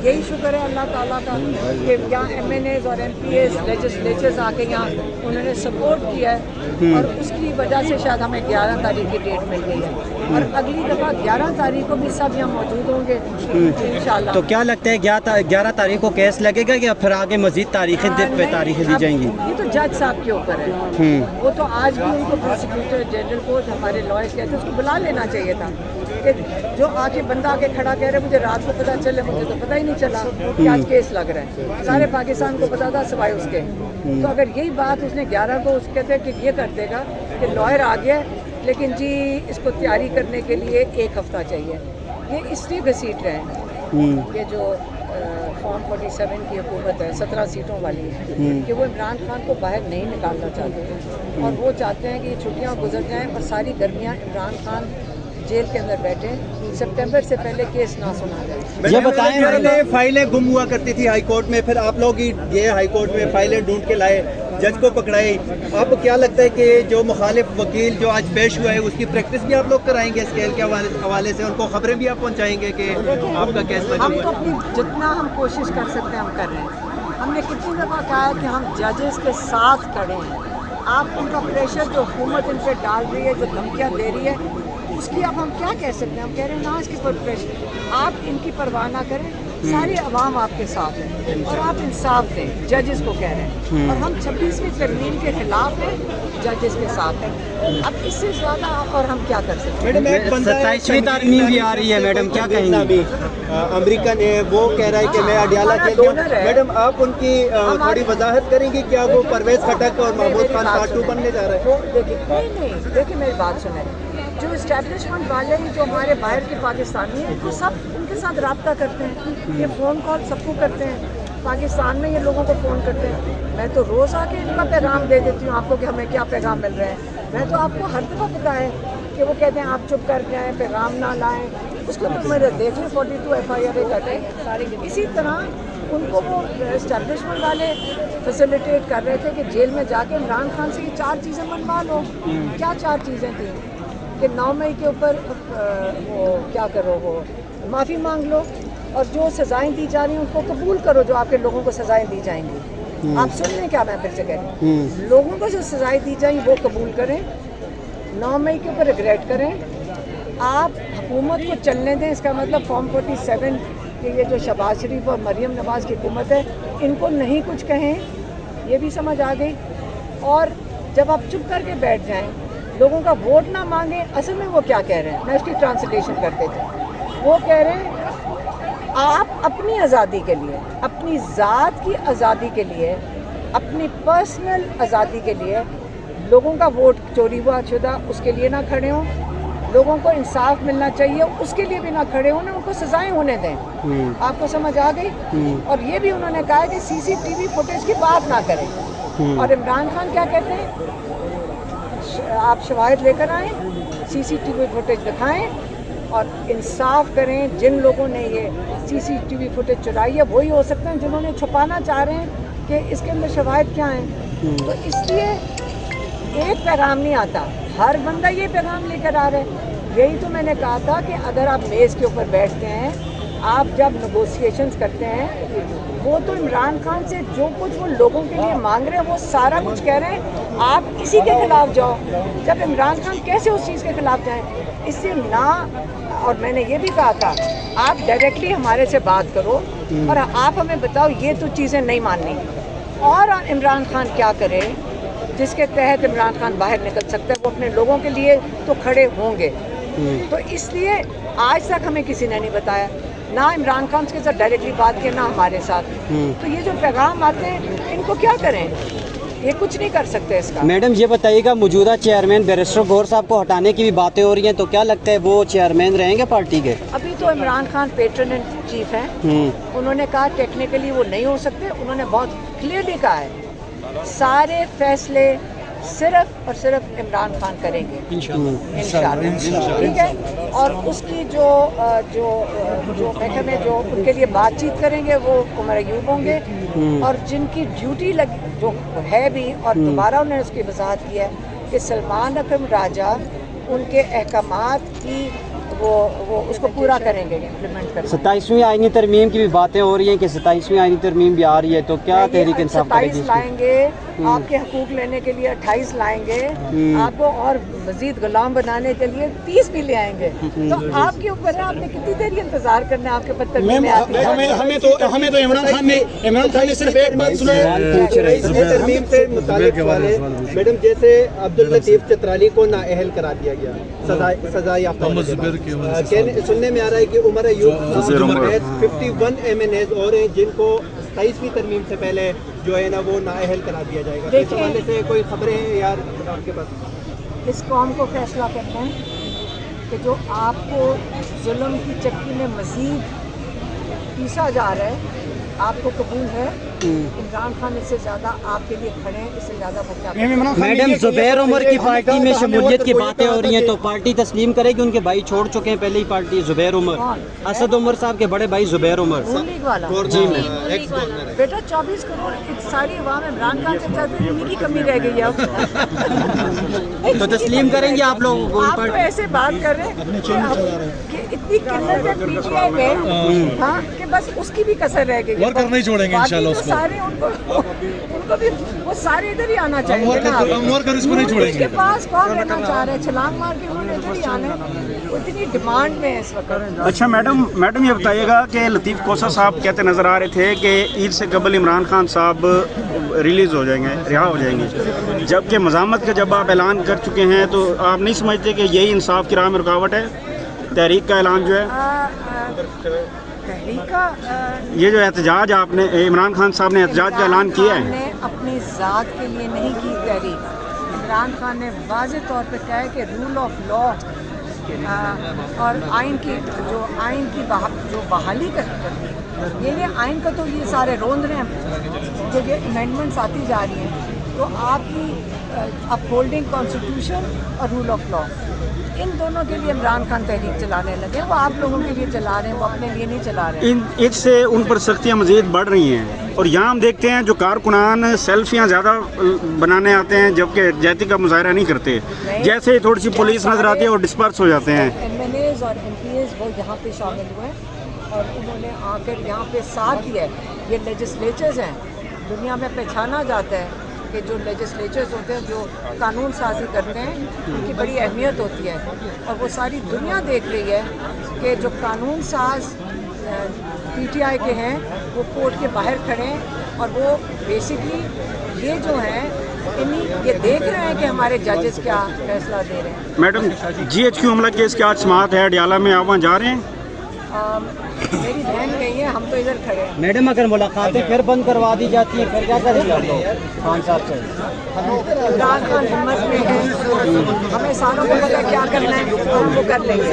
यही शुक्र है अल्लाह ताला का कि यहाँ MNAs और MPAs लेजिस्लेचर्स आके यहाँ उन्होंने सपोर्ट किया है और उसकी वजह से शायद हमें 11 तारीख की डेट मिल गई है और अगली दफ़ा 11 तारीख को भी सब यहाँ मौजूद होंगे इंशाल्लाह। तो क्या लगता है 11 तारीख को केस लगेगा या फिर आगे मजीद तारीखें दी जाएंगी? ये तो जज साहब के ऊपर है, वो तो आज भी उनको प्रोसिक्यूटर जनरल को हमारे लॉयर्स कहते हैं उसको बुला लेना चाहिए था कि जो आके बंदा आके खड़ा कह रहे मुझे रात को पता चले, मुझे तो पता ही नहीं चला कि आज केस लग रहा है, सारे पाकिस्तान को पता था सिवाय उसके। तो अगर यही बात उसने 11 को उसके कहते कि ये कर देगा कि लॉयर आ गया लेकिन जी इसको तैयारी करने के लिए 1 हफ्ता चाहिए, ये इसलिए घसीट रहे हैं ये जो फॉर्म 47 की हुकूमत है 17 सीटों वाली कि वो इमरान खान को बाहर नहीं निकालना चाहते और वो चाहते हैं कि छुट्टियां गुजर जाएं और सारी गर्मियां इमरान खान जेल के अंदर बैठे, सितंबर से पहले केस ना सुना जाए। ये बताएं, पहले फाइलें गुम हुआ करती थी हाई कोर्ट में, फिर आप लोग ही ये हाई कोर्ट में फाइलें ढूंढ के लाए, जज को पकड़ाई। अब क्या लगता है कि जो मुखालिफ वकील जो आज पेश हुआ है उसकी प्रैक्टिस भी आप लोग कराएंगे स्केल के हवाले से, उनको खबरें भी आप पहुंचाएंगे कि आपका केस बचा हम हुआ तो है? अपनी जितना हम कोशिश कर सकते हैं हम कर रहे हैं। हमने कितनी दफ़ा कहा है कि हम जजेस के साथ खड़े हैं। आप उनका प्रेशर जो हुकूमत इन पर डाल रही है, जो धमकियाँ दे रही है, उसकी अब हम क्या कह सकते हैं? हम कह रहे हैं ना इसके ऊपर प्रेशर, आप इनकी परवाह ना करें, सारी अवाम आपके साथ है और आप इंसाफ दें, जजेस को कह रहे हैं। और हम 26वीं तरमीम के खिलाफ हैं, जजेस के साथ हैं। अब इससे ज़्यादा और हम क्या कर सकते हैं? मैडम एक बंदा 27वीं तरमीम भी आ रही है मैडम, क्या कहेंगी? अमेरिकन है, वो कह रहा है कि मैं अडियाला के डोनर है। मैडम आप उनकी थोड़ी वजाहत करेंगी, क्या वो परवेज खटक और महमूद खान पार्ट 2 बनने जा रहे हैं? नहीं, देखिए मेरी बात सुने, जो इस्टेब्लिशमेंट वाले हैं जो हमारे बाहर के पाकिस्तानी हैं वो सब उनके साथ रब्ता करते हैं, ये फ़ोन कॉल सबको करते हैं, पाकिस्तान में ये लोगों को फ़ोन करते हैं। मैं तो रोज़ आके इनका पैगाम दे देती हूँ आपको कि हमें क्या पैगाम मिल रहे हैं। मैं तो आपको हर दफ़ा पता है कि वो कहते हैं आप चुप कर जाएँ, पैगाम ना लाएँ, उसको तो मेरे देख लें 42 FIR करें। इसी तरह उनको वो इस्टेब्लिशमेंट वाले फैसिलिटेट कर रहे थे कि जेल में जाके इमरान खान से ये 4 चीज़ें मनवा लो। क्या 4 चीज़ें थी कि 9 मई के ऊपर वो क्या करो, वो माफ़ी मांग लो और जो सज़ाएं दी जा रही हैं उनको कबूल करो, जो आपके लोगों को सज़ाएं दी जाएंगी। आप सुन लें क्या मैं फिर से कह रही हूँ, लोगों को जो सज़ाएं दी जाएंगी वो कबूल करें, 9 मई के ऊपर रिग्रेट करें, आप हुकूमत को चलने दें। इसका मतलब फॉर्म 47 कि ये जो शहबाज शरीफ और मरीम नवाज़ की हुकूमत है इनको नहीं कुछ कहें, ये भी समझ आ गई। और जब आप चुप करके बैठ जाएं, लोगों का वोट ना मांगे, असल में वो क्या कह रहे हैं, मैं उसकी ट्रांसलेशन कर देती हूँ। वो कह रहे हैं आप अपनी आज़ादी के लिए, अपनी ज़ात की आज़ादी के लिए, अपनी पर्सनल आज़ादी के लिए लोगों का वोट चोरी हुआ शुदा उसके लिए ना खड़े हों, लोगों को इंसाफ मिलना चाहिए उसके लिए भी ना खड़े हों, उनको सजाएं होने दें। आपको समझ आ गई? और ये भी उन्होंने कहा है कि CCTV फुटेज की बात ना करें। और इमरान खान क्या कहते हैं, आप शवाहिद लेकर आएँ, CCTV फुटेज दिखाएं और इंसाफ करें। जिन लोगों ने ये CCTV फुटेज चुराई है वही हो सकते हैं जिन्होंने छुपाना चाह रहे हैं कि इसके अंदर शवाहिद क्या हैं। तो इसलिए एक पैगाम नहीं आता, हर बंदा ये पैगाम लेकर आ रहा है। यही तो मैंने कहा था कि अगर आप मेज़ के ऊपर बैठते हैं, आप जब नेगोशिएशंस करते हैं, वो तो इमरान खान से जो कुछ वो लोगों के लिए मांग रहे हैं वो सारा कुछ कह रहे हैं, आप इसी के खिलाफ जाओ। जब इमरान खान कैसे उस चीज़ के खिलाफ जाएं? इससे ना, और मैंने ये भी कहा था आप डायरेक्टली हमारे से बात करो और आप हमें बताओ ये तो चीज़ें नहीं माननी। और इमरान खान क्या करे जिसके तहत इमरान खान बाहर निकल सकता है, वो अपने लोगों के लिए तो खड़े होंगे। तो इसलिए आज तक हमें किसी ने नहीं बताया, ना इमरान खान के साथ डायरेक्टली बात की, ना हमारे साथ। तो ये जो पैगाम आते हैं इनको क्या करें, ये कुछ नहीं कर सकते इसका। मैडम ये बताइएगा, मौजूदा चेयरमैन बैरिस्टर गौर साहब को हटाने की भी बातें हो रही हैं, तो क्या लगता है वो चेयरमैन रहेंगे पार्टी के? अभी तो Imran Khan patron in chief हैं, उन्होंने कहा टेक्निकली वो नहीं हो सकते। उन्होंने बहुत क्लियरली कहा है सारे फैसले सिर्फ और सिर्फ इमरान खान करेंगे इंशाल्लाह, ठीक है। और उसकी जो महकमे जो उनके लिए बातचीत करेंगे वो उमर अयूब होंगे, और जिनकी ड्यूटी लगी जो है भी, और दोबारा उन्होंने उसकी वजाहत की है कि सलमान अकरम राजा उनके अहकामात की वो उसको पूरा करेंगे, इम्प्लीमेंट करेंगे। 27वीं आईनी तरमीम की भी बातें हो रही हैं कि 27वीं आईनी तरमीम भी आ रही है, तो क्या तहरीक इंसाफ करेगी? 27 लाएंगे, आपके हकूक लेने के लिए 28 लाएंगे, आपको और मजीद गुलाम बनाने के लिए 30 भी ले आएंगे। तो आपके ऊपर है, आपने कितनी देर इंतजार करना है आपके पत्थर में आती है। हमें तो इमरान खान ने सिर्फ एक बात सुनाई। तरमीम से मुतालिक वाले मैडम, जैसे अब्दुल लतीफ चतराली को नाअहल करा दिया गया सजा याफ्ता, सुनने में आ रहा है कि उमर अयूब 51 MNAs और हैं जिनको 27वीं तरमीम से पहले जो है ना वो नाअहल करा दिया जाएगा। इस हवाले से कोई खबरें हैं यार आपके पास? इस कौम को फैसला करना है कि जो आपको जुल्म की चक्की में मजीद पीसा जा रहा है, आपको कबूल है? इमरान खान इससे ज़्यादा आपके लिए खड़े हैं, इससे ज़्यादा वो क्या? मैडम, जुबैर उमर की पार्टी में शमूलियत की बातें हो रही हैं, तो पार्टी तस्लीम करेगी? उनके भाई छोड़ चुके हैं पहले ही पार्टी, जुबैर उमर, असद उमर साहब के बड़े भाई जुबैर उमर। लीग वाला जी बेटा 24 करोड़ सारी अवाम इमरान खान से चाहते हैं, उन्हीं की कमी रह गई है अब। तो तस्लीम करेंगे आप लोगों को? आप तो ऐसे बात कर रहे हैं कि इतनी किल्लत है PTI में, हाँ, कि बस उसकी भी कसर रह गई है। वर्कर नहीं छोड़ेंगे इंशाल्लाह उसको। सारे उनको भी वो सारे इधर ही आना चाहिए ना। हम वर्कर इसको नहीं छोड़ेंगे। उसके पास कौन रहना चाह रहे हैं? छलांग मार के उन्होंने इधर ही आना है, वो इतनी डिमांड में है इस वक्त। अच्छा मैडम ये बताइएगा कि लतीफ़ कोसा साहब कहते नज़र आ रहे थे कि ईद से कबल इमरान खान साहब रिलीज़ हो जाएंगे, रिहा हो जाएंगे, जबकि मज़ामत का जब आप ऐलान कर चुके हैं, तो आप नहीं समझते कि यही इंसाफ की राह में रुकावट है? तहरीक का ऐलान जो है, तहरीक का ये जो एहतजाज आपने, इमरान खान साहब ने एहतजाज का ऐलान किया है, ने अपनी ज़ात के लिए नहीं की तहरीक। इमरान खान ने वाज़ेह तौर पे कहा है कि रूल ऑफ लॉ और आइन की जो बहाली करनी है, ये आइन का तो ये सारे रोंद रहे हैं, जो ये अमेंडमेंट्स आती जा रही हैं, तो आपकी अपहोल्डिंग कॉन्स्टिट्यूशन और रूल ऑफ लॉ, इन दोनों के लिए इमरान खान तहरीक चलाने लगे। वो आप लोगों के लिए चला रहे हैं, वो अपने लिए नहीं चला रहे हैं। इससे उन पर सख्तियाँ मज़ीद बढ़ रही हैं, और यहाँ हम देखते हैं जो कारकुनान सेल्फियाँ ज़्यादा बनाने आते हैं, जबकि जाति का मुजाहरा नहीं करते, जैसे ही थोड़ी सी पुलिस नजर आती है और डिस्पर्स हो जाते हैं। MNAs और MPs वो यहाँ पे शामिल हुए और उन्होंने आकर यहाँ पे साथ दिया है। ये लेजिस्लेचर्स हैं, दुनिया में पहचाना जाता है कि जो लेजिस्लेचर्स होते हैं, जो कानून साजी करते हैं, उनकी बड़ी अहमियत होती है, और वो सारी दुनिया देख रही है कि जो कानून साज PTI के हैं वो कोर्ट के बाहर खड़े हैं, और वो बेसिकली ये जो हैं ये देख रहे हैं कि हमारे जजेस क्या फैसला दे रहे हैं। मैडम, GHQ हमला केस की आज समाअत है डयाला में, आप वहाँ जा रहे हैं? मेरी बहन गई है, हम तो इधर खड़े हैं। मैडम, अगर मुलाकातें फिर बंद करवा दी जाती हैं, फिर क्या करेंगे आप लोग खान साहब से? इमरान खान हिम्मत में है, हमें सालों को पता क्या करना है, हम वो कर लेंगे।